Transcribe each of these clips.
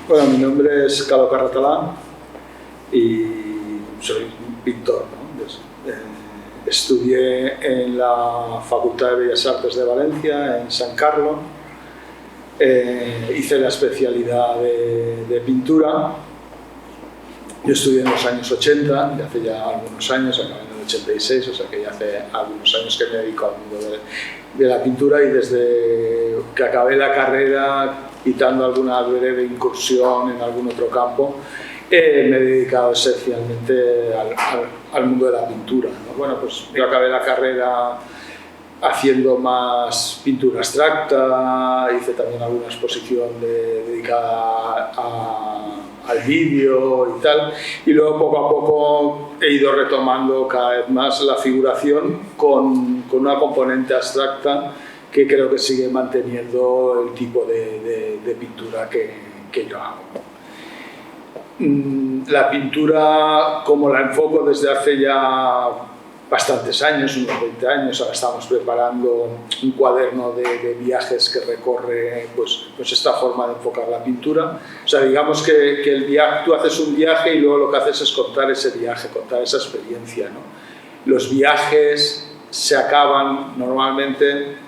Bueno, mi nombre es Calo Carratalá y soy pintor, ¿no? Estudié en la Facultad de Bellas Artes de Valencia, en San Carlos. Hice la especialidad de pintura. Yo estudié en los años 80, ya hace ya algunos años, acabé en el 86, o sea que ya hace algunos años que me dedico al mundo de la pintura, y desde que acabé la carrera, quitando alguna breve incursión en algún otro campo, me he dedicado esencialmente al mundo de la pintura, ¿no? Bueno, pues yo acabé la carrera haciendo más pintura abstracta, hice también alguna exposición dedicada al vídeo y tal, y luego poco a poco he ido retomando cada vez más la figuración con una componente abstracta que creo que sigue manteniendo el tipo de pintura que yo hago. La pintura, como la enfoco desde hace ya bastantes años, unos 20 años, ahora estamos preparando un cuaderno de viajes que recorre pues esta forma de enfocar la pintura. O sea, digamos que tú haces un viaje y luego lo que haces es contar ese viaje, contar esa experiencia, ¿no? Los viajes se acaban normalmente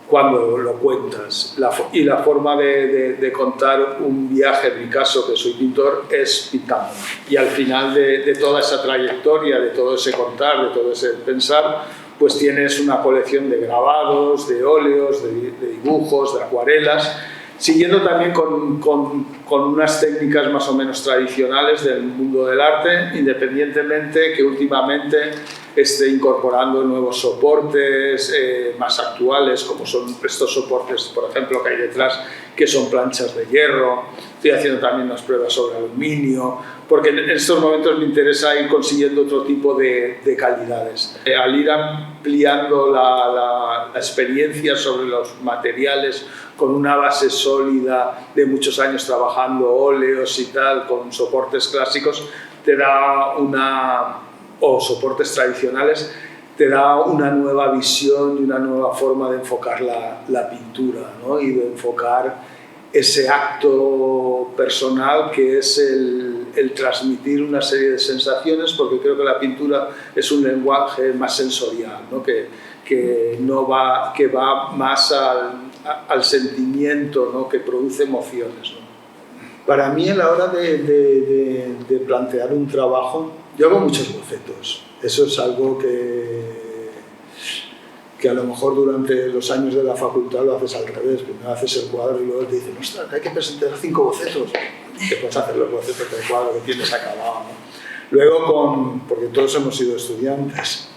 cuando lo cuentas, y la forma de contar un viaje, en mi caso, que soy pintor, es pintando. Y al final de toda esa trayectoria, de todo ese contar, de todo ese pensar, pues tienes una colección de grabados, de óleos, de dibujos, de acuarelas, siguiendo también con unas técnicas más o menos tradicionales del mundo del arte, independientemente que últimamente esté incorporando nuevos soportes más actuales, como son estos soportes, por ejemplo, que hay detrás, que son planchas de hierro. Estoy haciendo también unas pruebas sobre aluminio, porque en estos momentos me interesa ir consiguiendo otro tipo de calidades. Al ir ampliando la experiencia sobre los materiales, con una base sólida de muchos años trabajando óleos y tal, con soportes clásicos, te da o soportes tradicionales, te da una nueva visión y una nueva forma de enfocar la pintura, ¿no? Y de enfocar ese acto personal que es el transmitir una serie de sensaciones, porque creo que la pintura es un lenguaje más sensorial, ¿no? que va más al sentimiento, ¿no? Que produce emociones, ¿no? Para mí, a la hora de plantear un trabajo, yo hago muchos bocetos. Eso es algo que a lo mejor durante los años de la facultad lo haces al revés. Primero haces el cuadro y luego te dicen, ostras, hay que presentar 5 bocetos. Te puedes hacer los bocetos del cuadro que tienes acabado, ¿no? Luego, porque todos hemos sido estudiantes,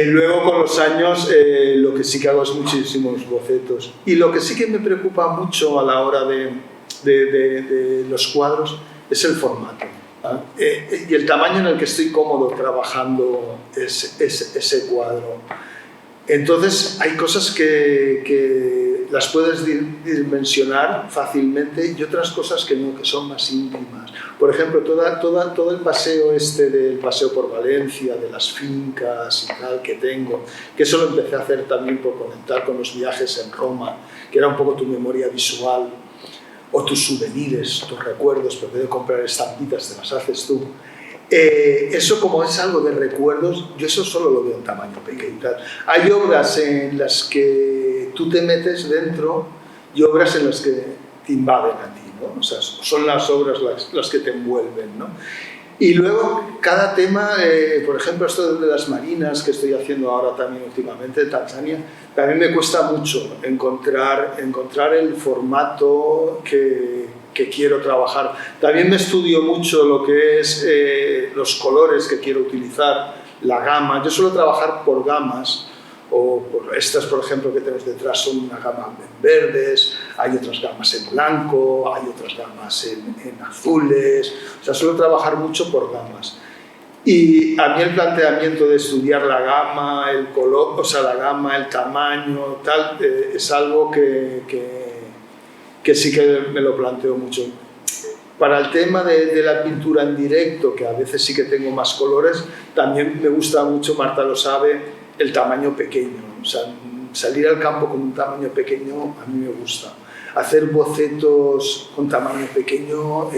luego con los años lo que sí que hago es muchísimos bocetos. Y lo que sí que me preocupa mucho a la hora de los cuadros es el formato. Y el tamaño en el que estoy cómodo trabajando ese cuadro. Entonces hay cosas que las puedes dimensionar fácilmente y otras cosas que no, que son más íntimas. Por ejemplo, todo el paseo del paseo por Valencia, de las fincas y tal que tengo, que eso lo empecé a hacer también por conectar con los viajes en Roma, que era un poco tu memoria visual, o tus souvenirs, tus recuerdos, porque de comprar estampitas te las haces tú. Eso, como es algo de recuerdos, yo eso solo lo veo en tamaño pequeño. Hay obras en las que tú te metes dentro y obras en las que te invaden a ti, ¿no? O sea, son las obras las que te envuelven, ¿no? Y luego cada tema, por ejemplo, esto de las marinas que estoy haciendo ahora también últimamente, de Tanzania, también me cuesta mucho encontrar el formato que quiero trabajar. También me estudio mucho lo que es los colores que quiero utilizar, la gama. Yo suelo trabajar por gamas, o por estas, por ejemplo, que tenemos detrás son una gama en verdes, hay otras gamas en blanco, hay otras gamas en azules. O sea, suelo trabajar mucho por gamas. Y a mí el planteamiento de estudiar la gama, el color, o sea, la gama, el tamaño, tal, es algo que sí que me lo planteo mucho. Para el tema de la pintura en directo, que a veces sí que tengo más colores, también me gusta mucho, Marta lo sabe, el tamaño pequeño. O sea, salir al campo con un tamaño pequeño a mí me gusta. hacer bocetos con tamaño pequeño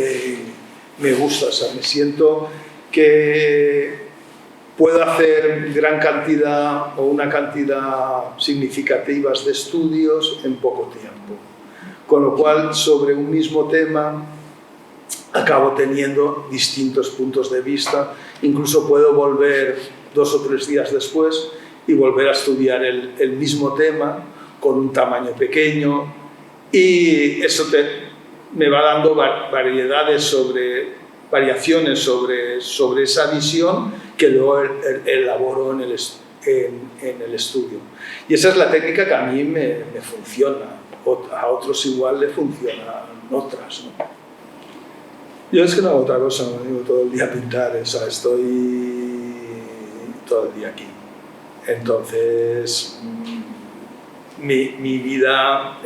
me gusta, o sea, me siento que puedo hacer gran cantidad o una cantidad significativas de estudios en poco tiempo. Con lo cual, sobre un mismo tema, acabo teniendo distintos puntos de vista. Incluso puedo volver 2 o 3 días después y volver a estudiar el mismo tema con un tamaño pequeño, y eso me va dando variaciones sobre esa visión que luego elaboro en el estudio. Y esa es la técnica que a mí me funciona. A otros igual le funcionan otras, ¿no? Yo es que no hago otra cosa, no digo todo el día a pintar, o sea, estoy todo el día aquí. Entonces, mi vida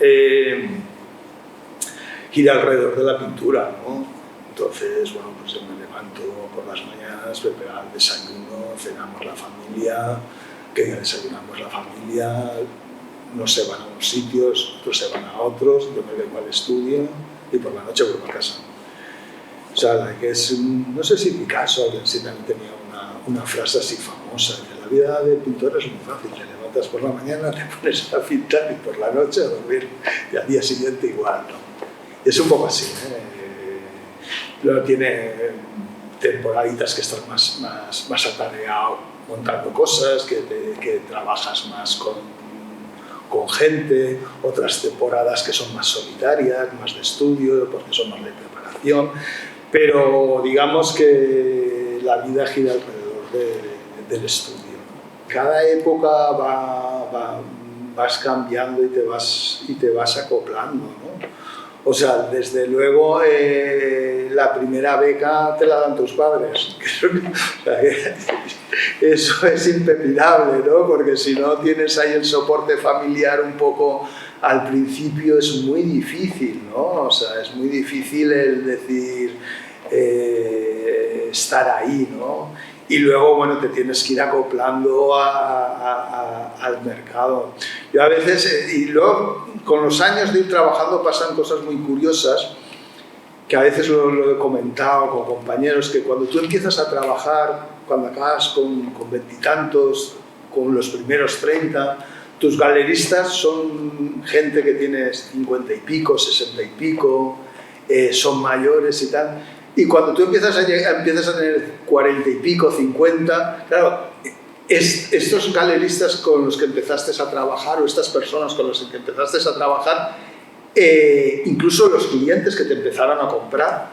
gira alrededor de la pintura, ¿no? Entonces, bueno, pues yo me levanto por las mañanas, preparo el desayuno, cenamos la familia, que ya desayunamos la familia, unos se van a unos sitios, otros se van a otros, yo me vengo al estudio y por la noche vuelvo a casa. O sea, que es, no sé si Picasso, alguien sí también tenía una frase así famosa, que la vida del pintor es muy fácil, te levantas por la mañana, te pones a pintar y por la noche a dormir, y al día siguiente igual, ¿no? Y es un poco así, Luego tiene temporaditas que estás más atareado montando cosas, que trabajas más con gente, otras temporadas que son más solitarias, más de estudio, porque son más de preparación, pero digamos que la vida gira alrededor del estudio. Cada época vas cambiando y te vas acoplando, ¿no? O sea, desde luego la primera beca te la dan tus padres. O sea, eso es impepinable, ¿no? Porque si no tienes ahí el soporte familiar un poco al principio es muy difícil, ¿no? O sea, es muy difícil el decir estar ahí, ¿no? Y luego, bueno, te tienes que ir acoplando al mercado. Yo a veces, y luego con los años de ir trabajando pasan cosas muy curiosas, que a veces lo he comentado con compañeros, que cuando tú empiezas a trabajar, cuando acabas con 20 y tantos, con los primeros 30, tus galeristas son gente que tienes 50 y pico, 60 y pico, son mayores y tal. Y cuando tú empiezas a tener 40 y pico, 50, claro, estos galeristas con los que empezaste a trabajar, o estas personas con las que empezaste a trabajar, incluso los clientes que te empezaron a comprar,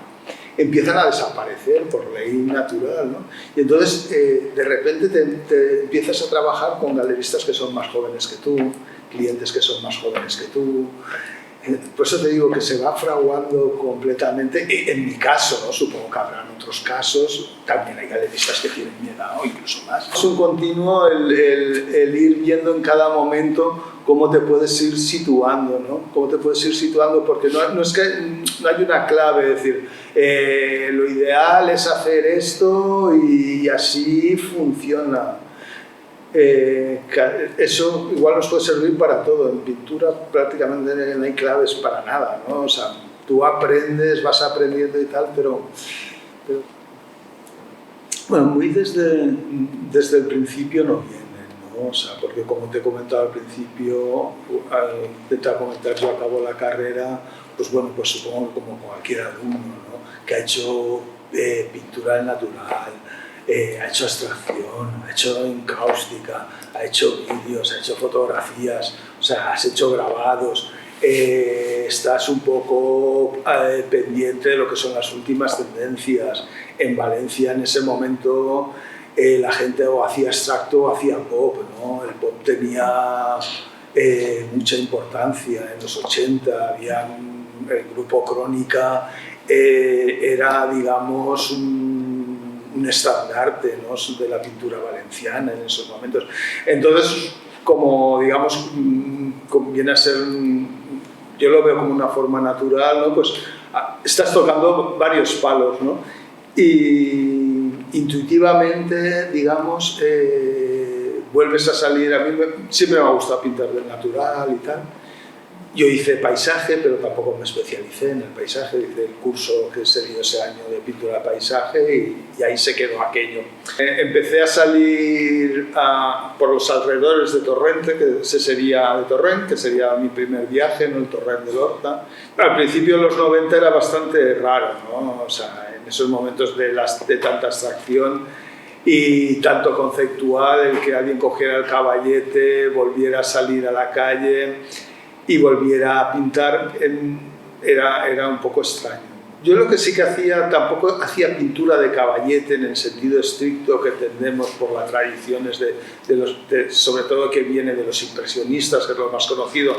empiezan a desaparecer por ley natural, ¿no? Y entonces, de repente te empiezas a trabajar con galeristas que son más jóvenes que tú, clientes que son más jóvenes que tú. Por eso te digo que se va fraguando completamente. En mi caso, ¿no? Supongo que habrán otros casos, también hay galeristas que tienen mi edad o incluso más. Es un continuo el ir viendo en cada momento cómo te puedes ir situando, ¿no? Cómo te puedes ir situando, porque no es que no hay una clave, es decir, lo ideal es hacer esto y así funciona. Eso igual nos puede servir para todo. En pintura prácticamente no hay claves para nada, ¿no? O sea, tú aprendes, vas aprendiendo y tal, pero bueno, muy desde el principio no viene, ¿no? O sea, porque como te he comentado al principio, al intentar comentar, yo acabo la carrera, pues bueno, pues supongo como cualquier alumno, ¿no? Que ha hecho pintura natural, ha hecho abstracción, ha hecho encáustica, ha hecho vídeos, ha hecho fotografías, o sea, has hecho grabados, estás un poco pendiente de lo que son las últimas tendencias. En Valencia en ese momento la gente o hacía abstracto o hacía pop, ¿no? El pop tenía mucha importancia. En los 80 había el grupo Crónica, era, digamos, un estandarte, ¿no? De la pintura valenciana en esos momentos. Entonces, como digamos, como viene a ser, yo lo veo como una forma natural, ¿no? Pues estás tocando varios palos, ¿no? Y intuitivamente, digamos, vuelves a salir. A mí siempre me ha gustado pintar del natural y tal. Yo hice paisaje, pero tampoco me especialicé en el paisaje. Hice el curso que se dio ese año de pintura de paisaje y ahí se quedó aquello. Empecé a salir por los alrededores de Torrente, que sería mi primer viaje, ¿no? El Torrent de l'Horta. Al principio, en los 90, era bastante raro, ¿no? O sea, en esos momentos de tanta abstracción y tanto conceptual, el que alguien cogiera el caballete, volviera a salir a la calle y volviera a pintar, era un poco extraño. Yo lo que sí que hacía, tampoco hacía pintura de caballete en el sentido estricto que entendemos por las tradiciones sobre todo que viene de los impresionistas, que es lo más conocido,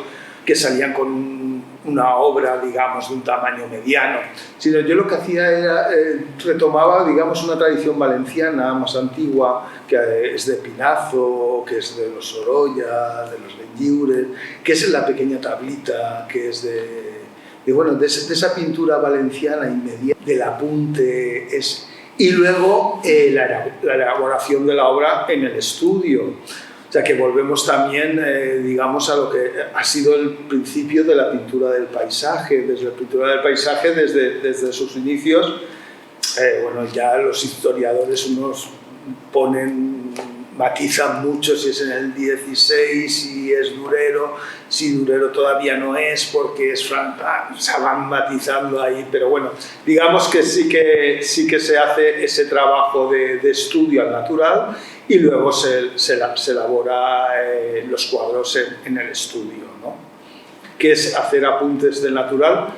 que salían con una obra, digamos, de un tamaño mediano, sino yo lo que hacía era, retomaba, digamos, una tradición valenciana más antigua, que es de Pinazo, que es de los Sorolla, de los Benlliure, que es la pequeña tablita, que es de esa pintura valenciana inmediata, del apunte, y luego la elaboración de la obra en el estudio. O sea que volvemos también, digamos, a lo que ha sido el principio de la pintura del paisaje. Desde la pintura del paisaje, desde sus inicios, ya los historiadores unos matizan mucho si es en el 16, si es Durero, si Durero todavía no es, porque se van matizando ahí, pero bueno, digamos que sí que se hace ese trabajo de estudio al natural y luego se elabora los cuadros en el estudio, ¿no? Que es hacer apuntes del natural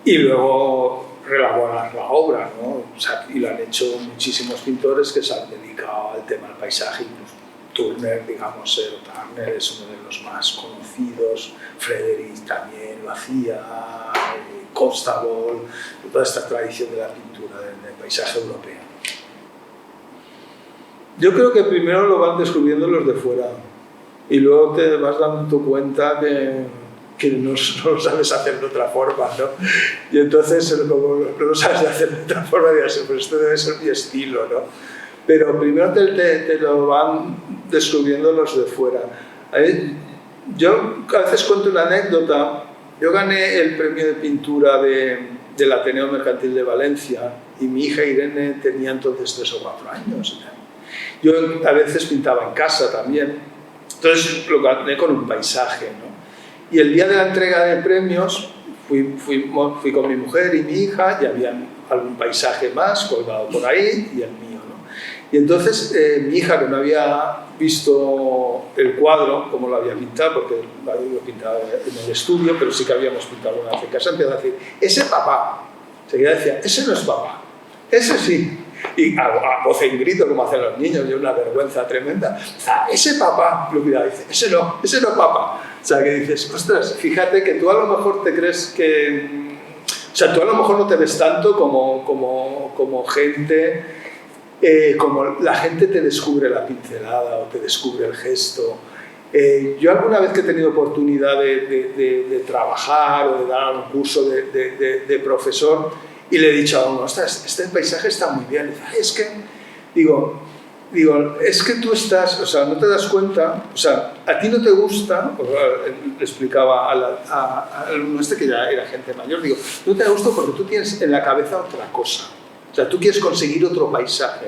y luego reelaborar la obra, ¿no? O sea, y lo han hecho muchísimos pintores que se han dedicado al tema del paisaje, incluso Turner, digamos, Turner es uno de los más conocidos, Frederick también lo hacía, Constable, toda esta tradición de la pintura del paisaje europeo. Yo creo que primero lo van descubriendo los de fuera y luego te vas dando cuenta que no lo sabes hacer de otra forma, ¿no? Y entonces, como no lo sabes hacer de otra forma, dirás, pues esto debe ser mi estilo, ¿no? Pero primero te lo van descubriendo los de fuera. Yo a veces cuento una anécdota. Yo gané el premio de pintura del Ateneo Mercantil de Valencia y mi hija Irene tenía entonces 3 o 4 años. Yo a veces pintaba en casa también. Entonces lo gané con un paisaje, ¿no? Y el día de la entrega de premios fui con mi mujer y mi hija y había algún paisaje más colgado por ahí y el mío, ¿no? Y entonces mi hija, que no había visto el cuadro como lo había pintado, porque lo había pintado en el estudio, pero sí que habíamos pintado una vez en casa, empezó a decir, ese papá. Seguida decía, ese no es papá, ese sí. Y a voz en grito, como hacen los niños, y una vergüenza tremenda. Ese papá, lo cuidado, dice, ese no es papá. O sea, que dices, ostras, fíjate que tú a lo mejor te crees que... O sea, tú a lo mejor no te ves tanto como gente, como la gente te descubre la pincelada o te descubre el gesto. Yo alguna vez que he tenido oportunidad de trabajar o de dar un curso de profesor, y le he dicho a uno, ostras, este paisaje está muy bien. Y dice, es que, digo, es que tú estás, o sea, no te das cuenta, o sea, a ti no te gusta, pues, le explicaba al alumno que ya era gente mayor, digo, no te da gusto porque tú tienes en la cabeza otra cosa. O sea, tú quieres conseguir otro paisaje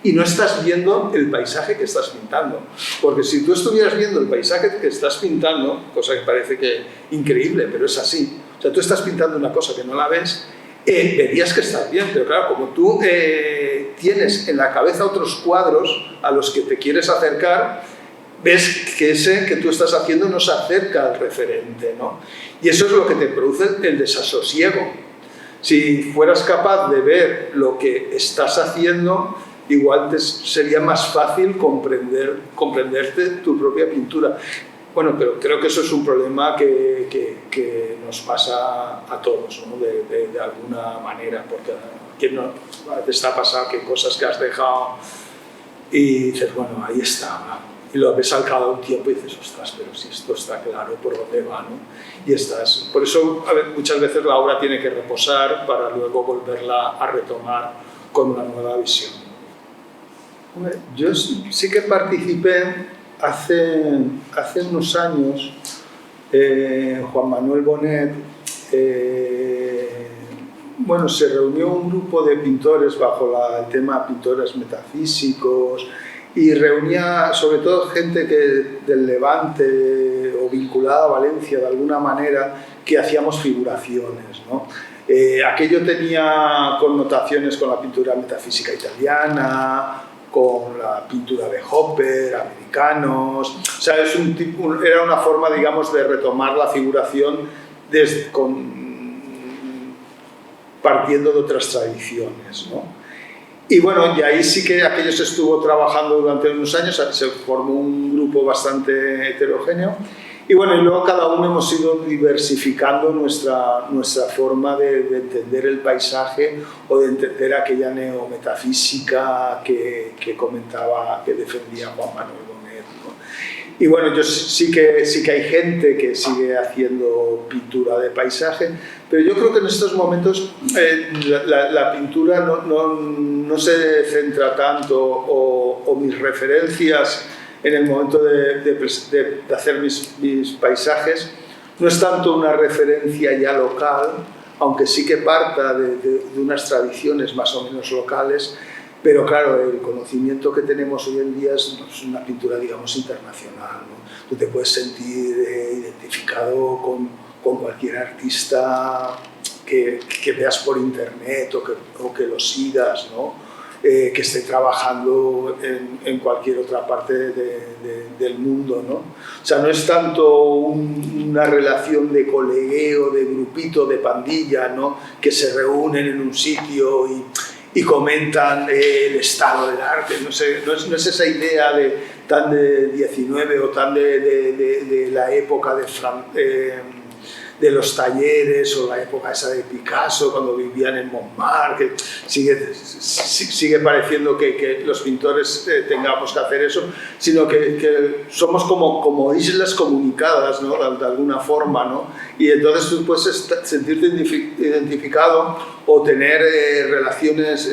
y no estás viendo el paisaje que estás pintando. Porque si tú estuvieras viendo el paisaje que estás pintando, cosa que parece que increíble, pero es así, o sea, tú estás pintando una cosa que no la ves, verías que estás bien, pero claro, como tú tienes en la cabeza otros cuadros a los que te quieres acercar, ves que ese que tú estás haciendo no se acerca al referente, ¿no? Y eso es lo que te produce el desasosiego. Si fueras capaz de ver lo que estás haciendo, igual sería más fácil comprenderte tu propia pintura. Bueno, pero creo que eso es un problema que nos pasa a todos, ¿no? de alguna manera, porque ¿quién no te está pasando que cosas que has dejado y dices, bueno, ahí está, y lo ves al cabo de un tiempo y dices, ostras, pero si esto está claro por dónde va, ¿no? Y estás, por eso muchas veces la obra tiene que reposar para luego volverla a retomar con una nueva visión. Yo sí que participé hace unos años Juan Manuel Bonet, bueno, se reunió un grupo de pintores bajo el tema pintores metafísicos y reunía sobre todo gente del Levante o vinculada a Valencia de alguna manera, que hacíamos figuraciones, ¿no? Aquello tenía connotaciones con la pintura metafísica italiana, con la pintura de Hopper, americanos, o sea, era una forma, digamos, de retomar la figuración partiendo de otras tradiciones, ¿no? Y bueno, y ahí sí que aquello se estuvo trabajando durante unos años, se formó un grupo bastante heterogéneo. Y bueno, y luego cada uno hemos ido diversificando nuestra forma de entender el paisaje o de entender aquella neometafísica que comentaba, que defendía Juan Manuel Bonet, ¿no? Y bueno, yo sí que hay gente que sigue haciendo pintura de paisaje, pero yo creo que en estos momentos la pintura no se centra tanto, o mis referencias en el momento de hacer mis paisajes no es tanto una referencia ya local, aunque sí que parta de unas tradiciones más o menos locales, pero claro, el conocimiento que tenemos hoy en día es una pintura, digamos, internacional, ¿no? Tú te puedes sentir identificado con cualquier artista que veas por internet o que lo sigas, ¿no? Que esté trabajando en cualquier otra parte del mundo, ¿no? O sea, no es tanto una relación de colegueo, de grupito, de pandilla, ¿no? Que se reúnen en un sitio y comentan el estado del arte. No es esa idea tan de 19 o tan de la época de los talleres, o la época esa de Picasso cuando vivían en Montmartre, que sigue pareciendo que los pintores tengamos que hacer eso, sino que somos como islas comunicadas, ¿no? De alguna forma, ¿no? Y entonces tú puedes sentirte identificado o tener relaciones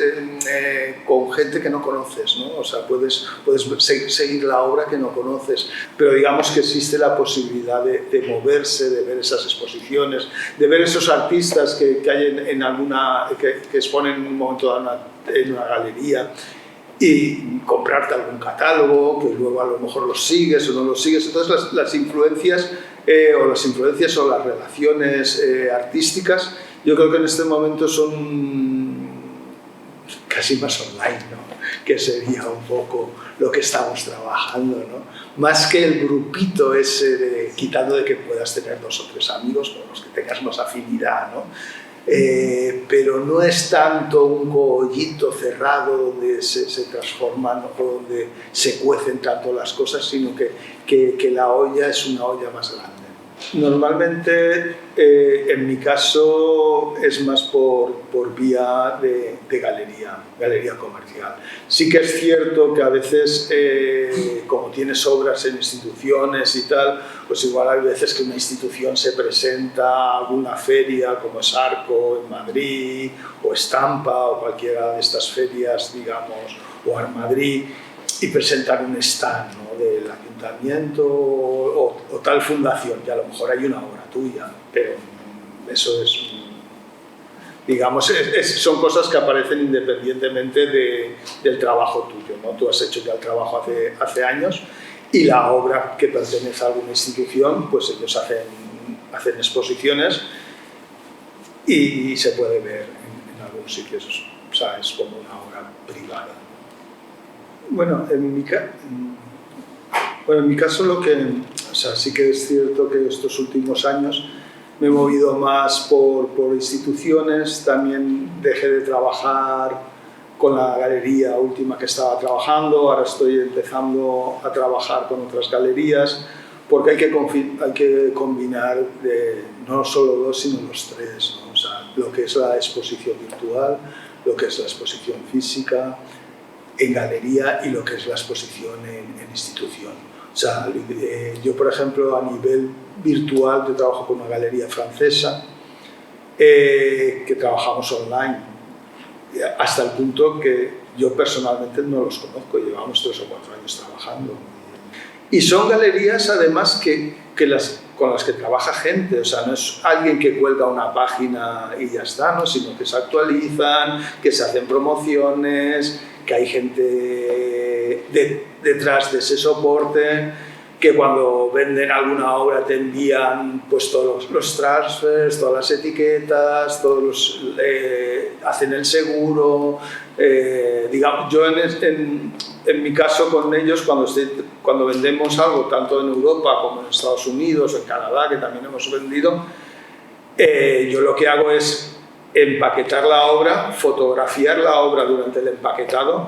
con gente que no conoces, ¿no? O sea, puedes seguir la obra que no conoces, pero digamos que existe la posibilidad de moverse, de ver esas exposiciones, de ver esos artistas que hay que exponen en un momento dado en una galería, y comprarte algún catálogo, que luego a lo mejor los sigues o no los sigues. Entonces las influencias o las relaciones artísticas, yo creo que en este momento son casi más online, ¿no? Que sería un poco lo que estamos trabajando, ¿no? Más que el grupito ese, quitando de que puedas tener 2 o 3 amigos con los que tengas más afinidad, ¿no? Pero no es tanto un cogollito cerrado donde se transforman o donde se cuecen tanto las cosas, sino que la olla es una olla más grande. Normalmente, en mi caso, es más por vía de galería comercial. Sí que es cierto que a veces, como tienes obras en instituciones y tal, pues igual hay veces que una institución se presenta a alguna feria, como es Arco en Madrid, o Estampa, o cualquiera de estas ferias, digamos, o Armadrid, y presentar un stand, ¿no? Del ayuntamiento o tal fundación, y a lo mejor hay una obra tuya, pero eso es, digamos, son cosas que aparecen independientemente del trabajo tuyo, ¿no? Tú has hecho ya el trabajo hace años, y la obra que pertenece a alguna institución, pues ellos hacen exposiciones y se puede ver en algunos sitios, o sea, es como una obra privada. Bueno, en mi caso sí que es cierto que estos últimos años me he movido más por instituciones. También dejé de trabajar con la galería última que estaba trabajando, ahora estoy empezando a trabajar con otras galerías, porque hay que combinar no solo 2, sino los 3, ¿no? O sea, lo que es la exposición virtual, lo que es la exposición física en galería y lo que es la exposición en institución. O sea, yo, por ejemplo, a nivel virtual, yo trabajo con una galería francesa que trabajamos online, hasta el punto que yo personalmente no los conozco, llevamos 3 o 4 años trabajando. Y son galerías, además, con las que trabaja gente, o sea, no es alguien que cuelga una página y ya está, ¿no? Sino que se actualizan, que se hacen promociones, que hay gente detrás de ese soporte, que cuando venden alguna obra te envían pues todos los transfers, todas las etiquetas, hacen el seguro. Digamos, yo en mi caso con ellos, cuando vendemos algo, tanto en Europa como en Estados Unidos o en Canadá, que también hemos vendido, yo lo que hago es empaquetar la obra, fotografiar la obra durante el empaquetado,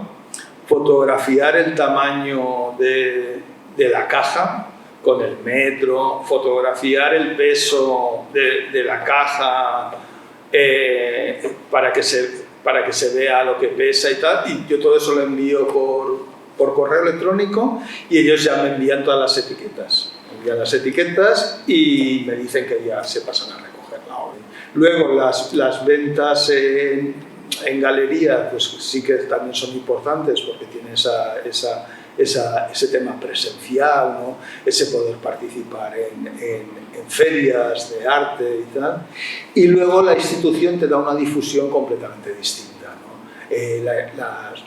fotografiar el tamaño de la caja con el metro, fotografiar el peso de la caja para que se vea lo que pesa y tal, y yo todo eso lo envío por correo electrónico y ellos ya me envían todas las etiquetas. Me envían las etiquetas y me dicen que ya se pasan a recoger la obra. Luego las ventas en galería pues sí que también son importantes porque tienen ese tema presencial, ¿no? Ese poder participar en ferias de arte y tal. Y luego la institución te da una difusión completamente distinta, ¿no?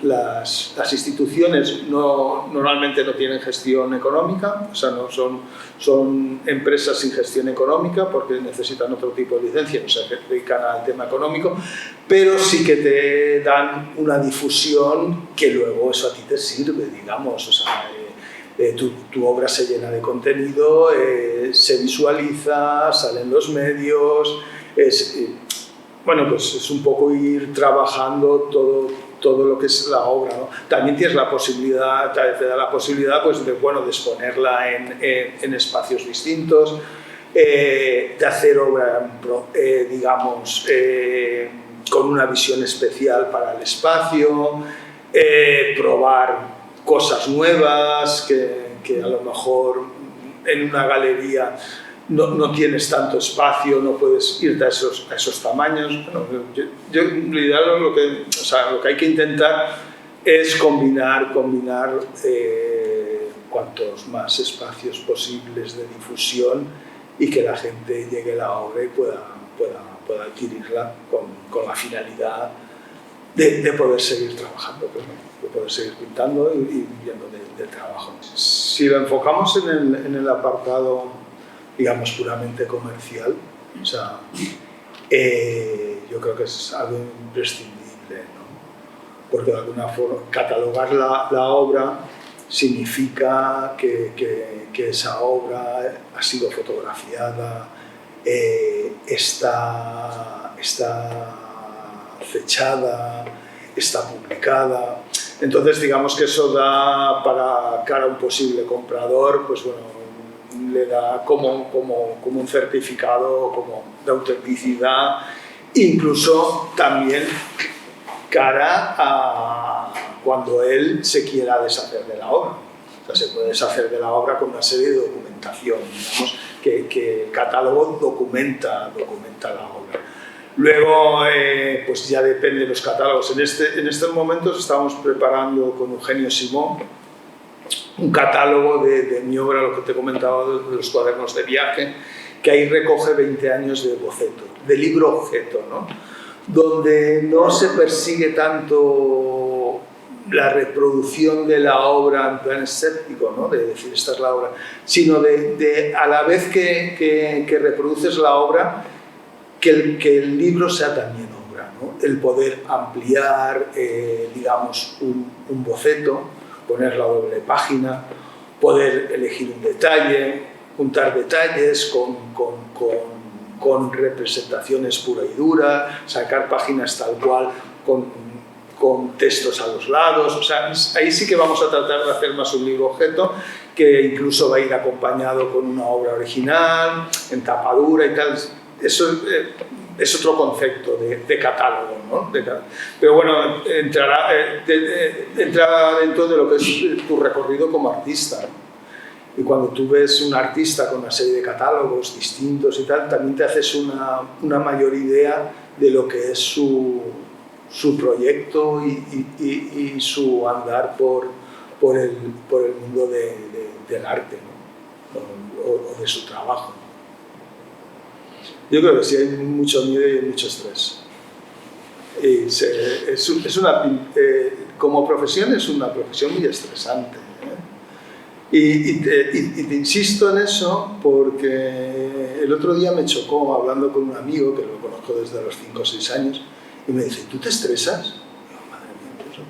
Las instituciones normalmente no tienen gestión económica, o sea, no son empresas sin gestión económica porque necesitan otro tipo de licencia, no se dedican al tema económico, pero sí que te dan una difusión que luego eso a ti te sirve, digamos, o sea, tu obra se llena de contenido, se visualiza, salen los medios, bueno, pues es un poco ir trabajando todo lo que es la obra, ¿no? También tienes la posibilidad, te da la posibilidad pues, de exponerla en espacios distintos, de hacer obra, digamos, con una visión especial para el espacio, probar cosas nuevas que a lo mejor en una galería no tienes tanto espacio, no puedes irte a esos tamaños. Bueno, yo lo ideal, lo que hay que intentar es combinar cuantos más espacios posibles de difusión y que la gente llegue a la obra y pueda adquirirla con la finalidad de poder seguir trabajando, pues, de poder seguir pintando y viviendo del trabajo. Si lo enfocamos en el apartado, digamos, puramente comercial, o sea, yo creo que es algo imprescindible, ¿no? Porque de alguna forma catalogar la obra significa que esa obra ha sido fotografiada, está fechada, está publicada. Entonces, digamos que eso da para cara a un posible comprador, pues bueno, le da como un certificado como de autenticidad, incluso también cara a cuando él se quiera deshacer de la obra. O sea, se puede deshacer de la obra con una serie de documentación, digamos, que el catálogo documenta la obra. Luego, pues ya depende de los catálogos. En estos momentos estamos preparando con Eugenio Simón un catálogo de mi obra, lo que te he comentado de los cuadernos de viaje, que ahí recoge 20 años de boceto, de libro objeto, ¿no? Donde no se persigue tanto la reproducción de la obra en plan escéptico, ¿no? De decir, esta es la obra, sino de a la vez que reproduces la obra, que el libro sea también obra, ¿no? El poder ampliar, digamos, un boceto, poner la doble página, poder elegir un detalle, juntar detalles con representaciones pura y dura, sacar páginas tal cual con textos a los lados. O sea, ahí sí que vamos a tratar de hacer más un libro objeto que incluso va a ir acompañado con una obra original, en tapadura y tal. Eso es otro concepto de catálogo, ¿no? Pero bueno, entra dentro de lo que es tu recorrido como artista, ¿no? Y cuando tú ves un artista con una serie de catálogos distintos y tal, también te haces una mayor idea de lo que es su proyecto y su andar por el mundo del arte, ¿no? o de su trabajo. Yo creo que sí hay mucho miedo y hay mucho estrés. Y como profesión es una profesión muy estresante. Y te insisto en eso porque el otro día me chocó hablando con un amigo que lo conozco desde los 5 o 6 años y me dice, ¿tú te estresas? Y yo, madre mía, Dios mío,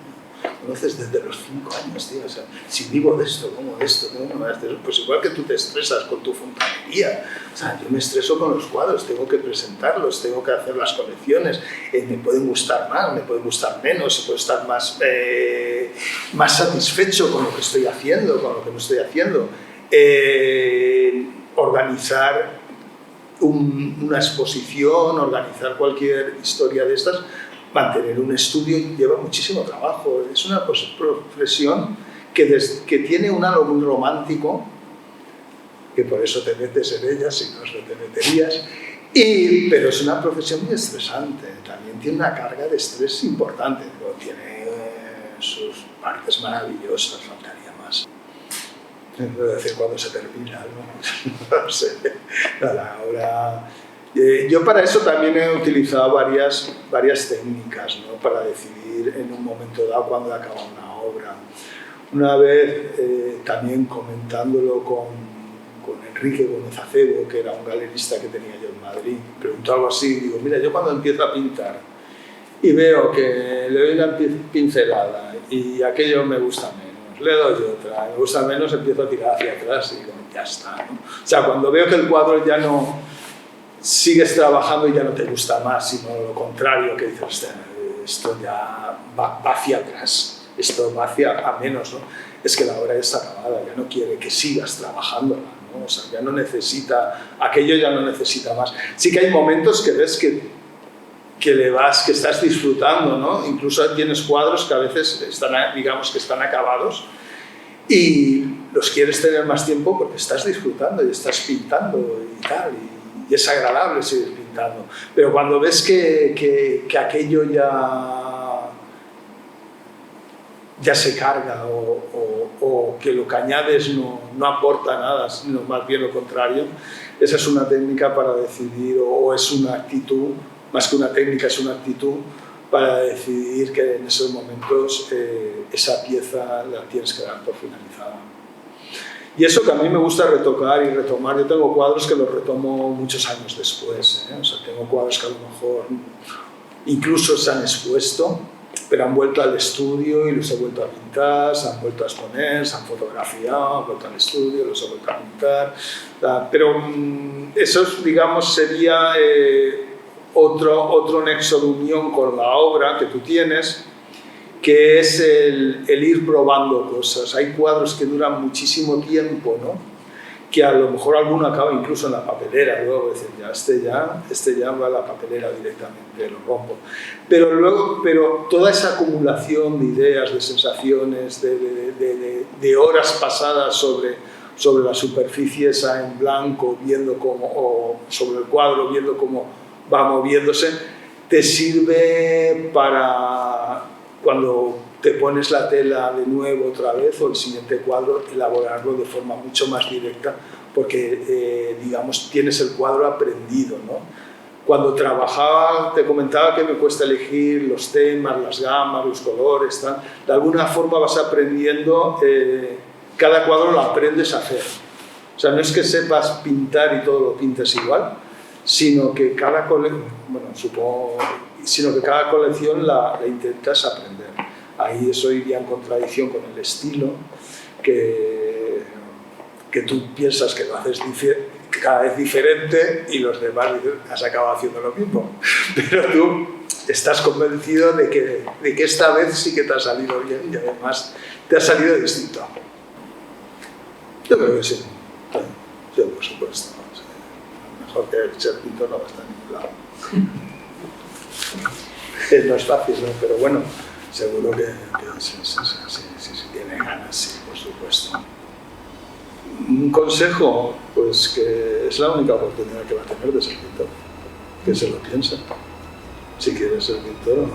conoces desde los 5 años, tío, o sea, si vivo de esto, ¿cómo de esto? ¿Cómo de esto? Pues igual que tú te estresas con tu fontanería, o sea, yo me estreso con los cuadros, tengo que presentarlos, tengo que hacer las colecciones, me pueden gustar más, me pueden gustar menos, puedo estar más satisfecho con lo que estoy haciendo, con lo que no estoy haciendo. Organizar una exposición, organizar cualquier historia de estas, mantener un estudio lleva muchísimo trabajo. Es una profesión que tiene un halo muy romántico, que por eso te metes en ella, si no te meterías, pero es una profesión muy estresante. También tiene una carga de estrés importante, pero tiene sus partes maravillosas, faltaría más. No decir cuándo se termina, no sé, ahora. Yo para eso también he utilizado varias técnicas, ¿no? Para decidir en un momento dado cuándo acaba una obra. Una vez también comentándolo con Enrique Gómez Acebo, que era un galerista que tenía yo en Madrid, preguntó algo así, digo, mira, yo cuando empiezo a pintar y veo que le doy una pincelada y aquello me gusta menos, le doy otra, me gusta menos, empiezo a tirar hacia atrás y digo, ya está, ¿no? O sea, cuando veo que el cuadro ya no sigues trabajando y ya no te gusta más, sino lo contrario, que dices, esto ya va hacia atrás, esto va hacia menos, ¿no? Es que la obra ya está acabada, ya no quiere que sigas trabajándola, ¿no? O sea, ya no necesita, aquello ya no necesita más. Sí que hay momentos que ves que estás disfrutando, ¿no? Incluso tienes cuadros que a veces digamos que están acabados y los quieres tener más tiempo porque estás disfrutando y estás pintando y tal, y es agradable seguir pintando. Pero cuando ves que aquello ya se carga o que lo que añades no aporta nada, sino más bien lo contrario, esa es una técnica para decidir, o es una actitud, más que una técnica, es una actitud para decidir que en esos momentos esa pieza la tienes que dar por finalizada. Y eso que a mí me gusta retocar y retomar, yo tengo cuadros que los retomo muchos años después, o sea, tengo cuadros que a lo mejor incluso se han expuesto, pero han vuelto al estudio y los he vuelto a pintar, se han vuelto a exponer, se han fotografiado, han vuelto al estudio, los he vuelto a pintar. Pero eso, digamos, sería otro nexo de unión con la obra que tú tienes, que es el ir probando cosas. Hay cuadros que duran muchísimo tiempo, ¿no? Que a lo mejor alguno acaba incluso en la papelera, luego dicen, este ya va a la papelera directamente, lo rompo. Pero toda esa acumulación de ideas, de sensaciones, de horas pasadas sobre la superficie esa en blanco, viendo cómo, o sobre el cuadro, viendo cómo va moviéndose, te sirve para cuando te pones la tela de nuevo otra vez o el siguiente cuadro, elaborarlo de forma mucho más directa porque, digamos, tienes el cuadro aprendido, ¿no? Cuando trabajaba, te comentaba que me cuesta elegir los temas, las gamas, los colores, tal. De alguna forma vas aprendiendo, cada cuadro lo aprendes a hacer. O sea, no es que sepas pintar y todo lo pintes igual, sino que cada colección la intentas aprender. Ahí eso iría en contradicción con el estilo, que tú piensas que lo haces cada vez diferente y los demás dicen, has acabado haciendo lo mismo. Pero tú estás convencido de que esta vez sí que te ha salido bien y además te ha salido distinto. Yo creo que sí. Yo, por supuesto. Mejor que ser pintor no va a estar en ningún lado. No es fácil, ¿no? Pero bueno, seguro que si tiene ganas, sí, por supuesto. Un consejo, pues que es la única oportunidad que va a tener de ser pintor, que se lo piense, si quiere ser pintor o no.